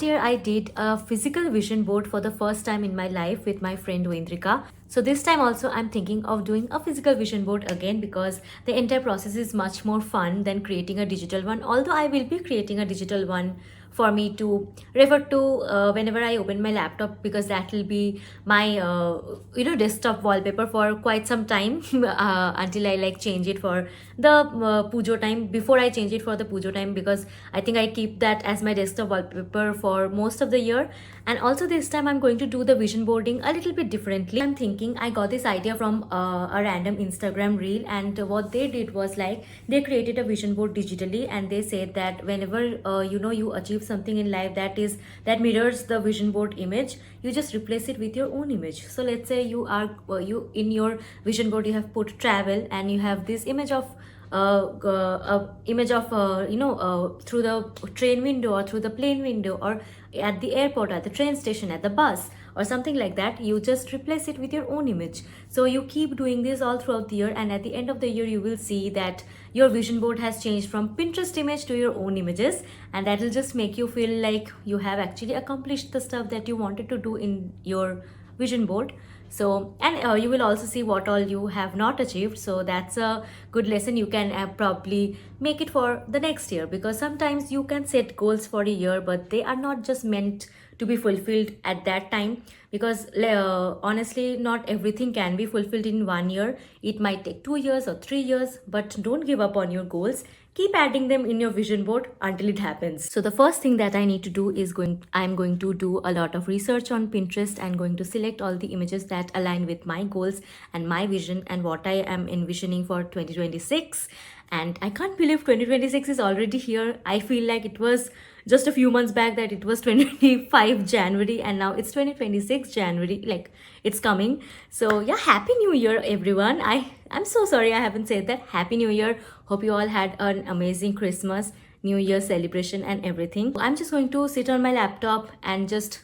last year I did a physical vision board for the first time in my life with my friend Wendrika. So this time also I'm thinking of doing a physical vision board again because the entire process is much more fun than creating a digital one. Although I will be creating a digital one for me to refer to whenever I open my laptop, because that will be my desktop wallpaper for quite some time until I like change it for the pujo time, before I change it for the pujo time, because I think I keep that as my desktop wallpaper for most of the year. And also this time I'm going to do the vision boarding a little bit differently. I'm thinking, I got this idea from a random Instagram reel, and what they did was like they created a vision board digitally, and they said that whenever you achieve something in life that mirrors the vision board image, you just replace it with your own image. So let's say you in your vision board you have put travel, and you have this image of through the train window or through the plane window, or at the airport, at the train station, at the bus, or something like that. You just replace it with your own image. So you keep doing this all throughout the year, and at the end of the year you will see that your vision board has changed from Pinterest image to your own images, and that will just make you feel like you have actually accomplished the stuff that you wanted to do in your vision board. So, and you will also see what all you have not achieved. So that's a good lesson. You can probably make it for the next year, because sometimes you can set goals for a year, but they are not just meant to be fulfilled at that time, because honestly not everything can be fulfilled in 1 year. It might take 2 years or 3 years, but don't give up on your goals. Keep adding them in your vision board until it happens. So the first thing that I need to do is I'm going to do a lot of research on Pinterest and going to select all the images that align with my goals and my vision and what I am envisioning for 2026. And I can't believe 2026 is already here. I feel like it was just a few months back that it was 2025 January, and now it's 2026 January, like it's coming. So yeah, happy new year everyone. I'm so sorry I haven't said that. Happy new year. Hope you all had an amazing Christmas, new year celebration and everything. I'm just going to sit on my laptop and just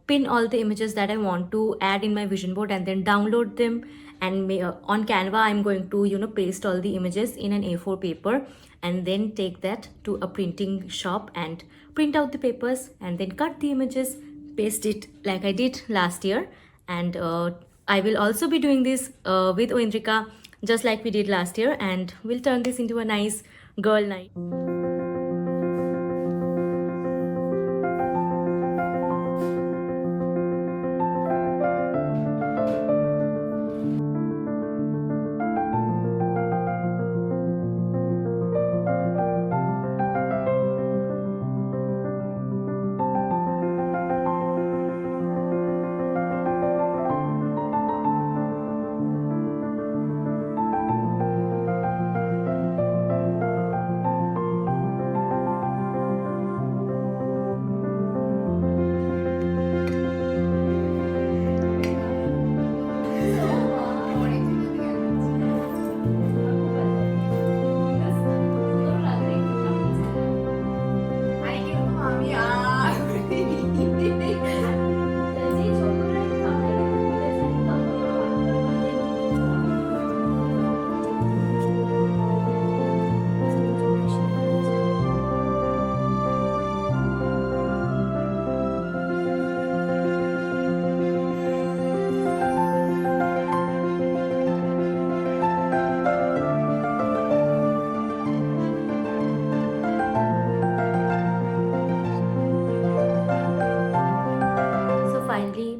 pin all the images that I want to add in my vision board, and then download them. And on Canva I'm going to paste all the images in an A4 paper, and then take that to a printing shop and print out the papers, and then cut the images, paste it like I did last year. And I will also be doing this with Oindrika, just like we did last year, and we'll turn this into a nice girl night.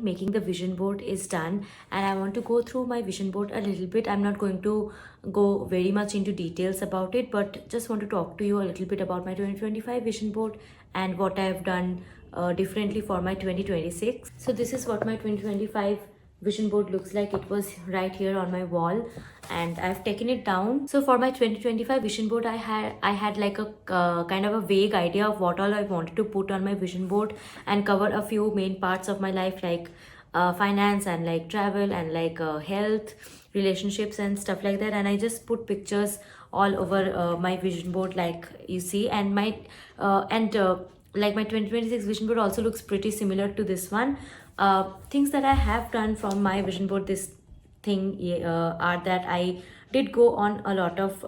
Making the vision board is done, and I want to go through my vision board a little bit. I'm not going to go very much into details about it, but just want to talk to you a little bit about my 2025 vision board and what I've done differently for my 2026. So this is what my 2025 vision board looks like. It was right here on my wall, and I've taken it down. So for my 2025 vision board, I had like a kind of a vague idea of what all I wanted to put on my vision board, and cover a few main parts of my life, like finance and like travel and like health, relationships and stuff like that. And I just put pictures all over my vision board, like you see. And like my 2026 vision board also looks pretty similar to this one. Things that I have done from my vision board this thing are that I did go on a lot of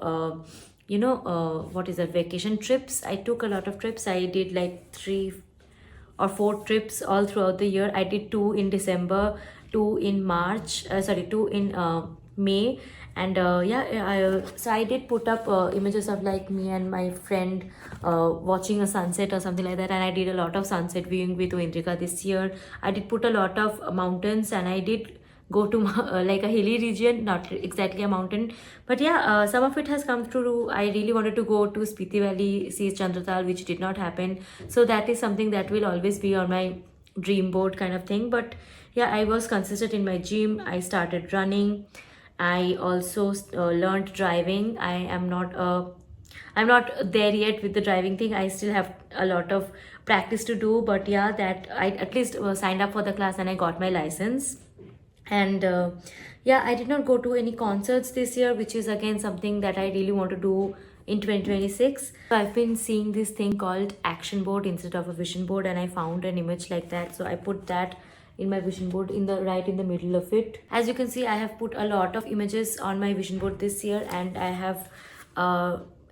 what is that, vacation trips. I took a lot of trips. I did like or 4 trips all throughout the year. I did 2 in December, 2 in March, 2 in May, and so I did put up images of like me and my friend watching a sunset or something like that, and I did a lot of sunset viewing with Indrika this year. I did put a lot of mountains, and I did go to like a hilly region, not exactly a mountain, but yeah, some of it has come through. I really wanted to go to Spiti Valley, see Chandratal, which did not happen, so that is something that will always be on my dream board kind of thing. But yeah, I was consistent in my gym. I started running. I also learned driving. I'm not there yet with the driving thing. I still have a lot of practice to do, but yeah, that I at least signed up for the class and I got my license. And yeah, I did not go to any concerts this year, which is again something that I really want to do in 2026. So I've been seeing this thing called action board instead of a vision board, and I found an image like that, so I put that in my vision board in the right in the middle of it. As you can see, I have put a lot of images on my vision board this year, and I have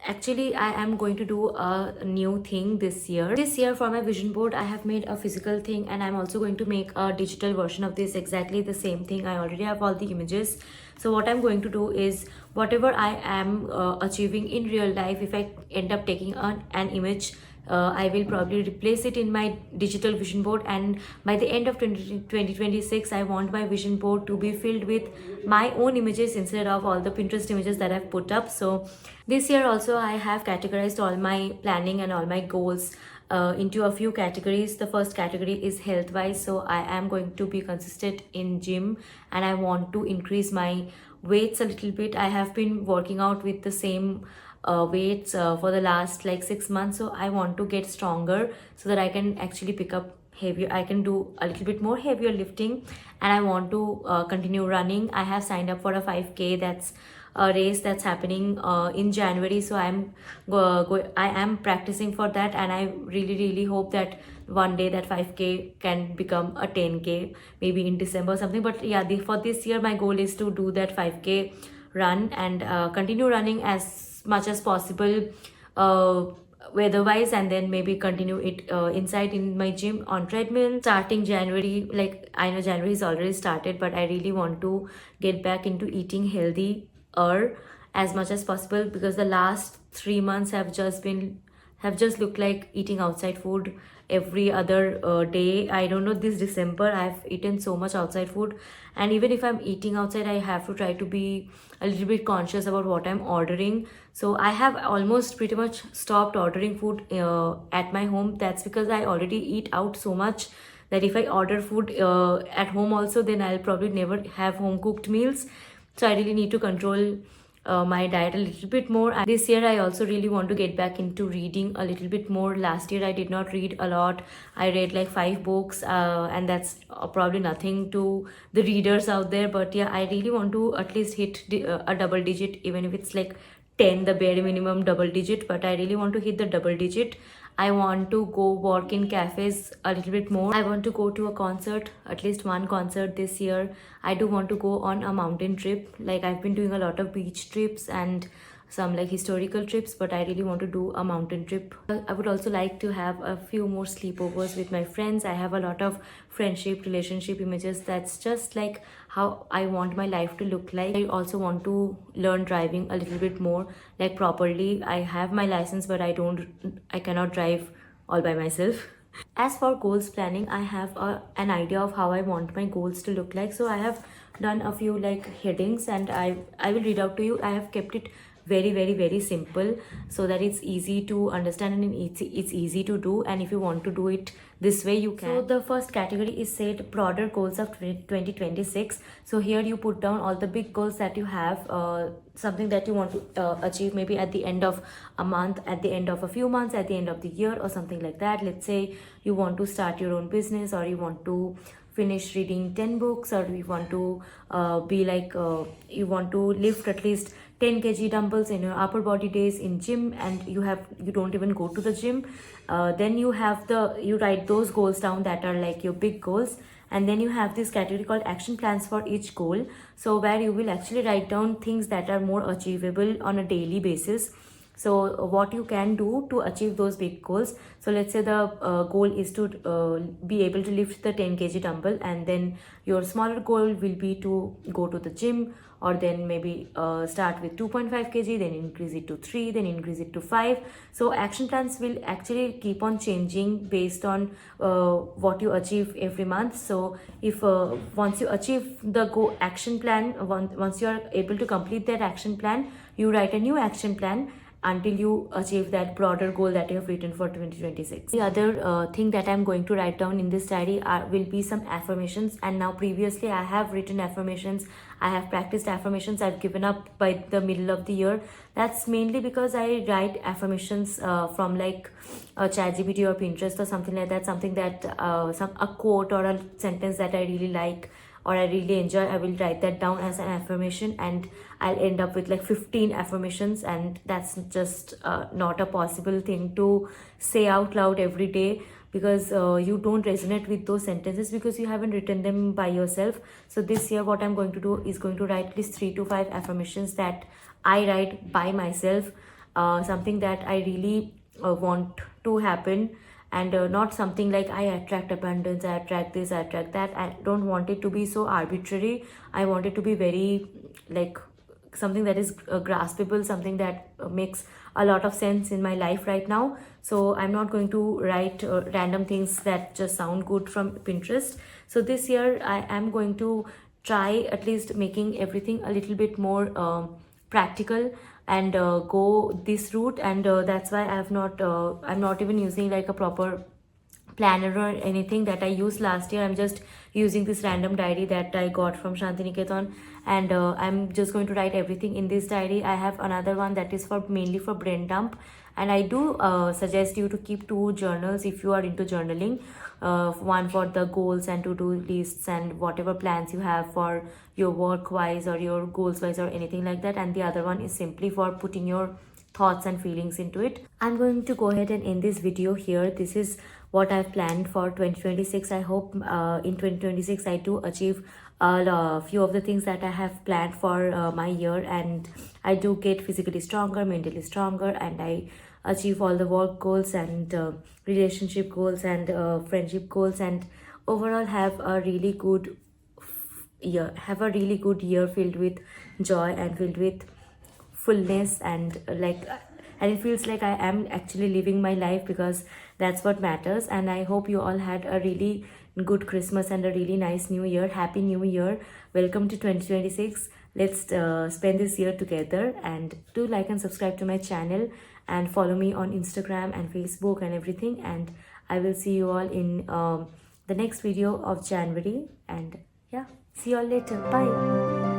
actually I am going to do a new thing this year. This year for my vision board, I have made a physical thing, and I'm also going to make a digital version of this, exactly the same thing. I already have all the images. So what I'm going to do is whatever I am achieving in real life, if I end up taking an image, I will probably replace it in my digital vision board, and by the end of 2026 I want my vision board to be filled with my own images instead of all the Pinterest images that I've put up. So this year also I have categorized all my planning and all my goals into a few categories. The first category is health wise, so I am going to be consistent in gym, and I want to increase my weights a little bit. I have been working out with the same weights for the last like 6 months, so I want to get stronger so that I can actually pick up heavier, I can do a little bit more heavier lifting, and I want to continue running. I have signed up for a 5k, that's a race that's happening in January, so I am practicing for that, and I really hope that one day that 5k can become a 10k, maybe in December or something. But yeah, for this year my goal is to do that 5k run and continue running as much as possible weather-wise, and then maybe continue it inside in my gym on treadmill starting January. Like, I know January is already started, but I really want to get back into eating healthy as much as possible, because the last 3 months have just looked like eating outside food every other day. I don't know, this December I've eaten so much outside food, and even if I'm eating outside, I have to try to be a little bit conscious about what I'm ordering. So I have almost pretty much stopped ordering food at my home. That's because I already eat out so much that if I order food at home also, then I'll probably never have home cooked meals. So I really need to control my diet a little bit more. And this year I also really want to get back into reading a little bit more. Last year I did not read a lot. I read like 5 books, and that's probably nothing to the readers out there, but yeah, I really want to at least hit a double digit, even if it's like 10, the bare minimum double digit, but I really want to hit the double digit. I want to go work in cafes a little bit more. I want to go to a concert, at least one concert this year. I do want to go on a mountain trip. Like, I've been doing a lot of beach trips and some like historical trips, but I really want to do a mountain trip. I would also like to have a few more sleepovers with my friends. I have a lot of friendship, relationship images. That's just like how I want my life to look like. I also want to learn driving a little bit more, like properly. I have my license, but I cannot drive all by myself. As for goals planning, I have an idea of how I want my goals to look like. So I have done a few like headings, and I will read out to you. I have kept it very simple so that it's easy to understand and it's easy to do, and if you want to do it this way, you can. So the first category is set broader goals of 2026. So here you put down all the big goals that you have, something that you want to achieve maybe at the end of a month, at the end of a few months, at the end of the year, or something like that. Let's say you want to start your own business, or you want to finish reading 10 books, or you want to you want to lift at least 10 kg dumbbells in your upper body days in gym, and you don't even go to the gym. Then you write those goals down that are like your big goals, and then you have this category called action plans for each goal, so where you will actually write down things that are more achievable on a daily basis. So what you can do to achieve those big goals, so let's say the goal is to be able to lift the 10 kg dumbbell, and then your smaller goal will be to go to the gym, or then maybe start with 2.5 kg, then increase it to 3, then increase it to 5. So action plans will actually keep on changing based on what you achieve every month. So if once you achieve the action plan, once you are able to complete that action plan, you write a new action plan until you achieve that broader goal that you have written for 2026. The other thing that I'm going to write down in this diary will be some affirmations. And now previously I have written affirmations, I have practiced affirmations, I've given up by the middle of the year. That's mainly because I write affirmations from like ChatGPT or Pinterest or something like that, something that a quote or a sentence that I really like or I really enjoy. I will write that down as an affirmation, and I'll end up with like 15 affirmations, and that's just not a possible thing to say out loud every day, because you don't resonate with those sentences because you haven't written them by yourself. So this year what I'm going to do is going to write at least 3 to 5 affirmations that I write by myself, something that I really want to happen, and not something like I attract abundance, I attract this, I attract that. I don't want it to be so arbitrary. I want it to be very like something that is graspable, something that makes a lot of sense in my life right now. So I'm not going to write random things that just sound good from Pinterest. So this year I am going to try at least making everything a little bit more practical, and go this route. And that's why I'm not even using like a proper planner or anything that I used last year. I'm just using this random diary that I got from Shantiniketan, and I'm just going to write everything in this diary. I have another one that is for mainly for brain dump, and I do suggest you to keep 2 journals if you are into journaling. One for the goals and to-do lists and whatever plans you have for your work wise or your goals wise or anything like that, and the other one is simply for putting your thoughts and feelings into it. I'm going to go ahead and end this video here. This is what I've planned for 2026. I hope in 2026 I do achieve a few of the things that I have planned for my year, and I do get physically stronger, mentally stronger, and I achieve all the work goals and relationship goals and friendship goals, and overall have a really good year filled with joy and filled with fullness, and and it feels like I am actually living my life, because that's what matters. And I hope you all had a really good Christmas and a really nice new year. Happy New Year. Welcome to 2026. Let's spend this year together, and do like and subscribe to my channel and follow me on Instagram and Facebook and everything. And I will see you all in the next video of January. And yeah, see you all later. Bye.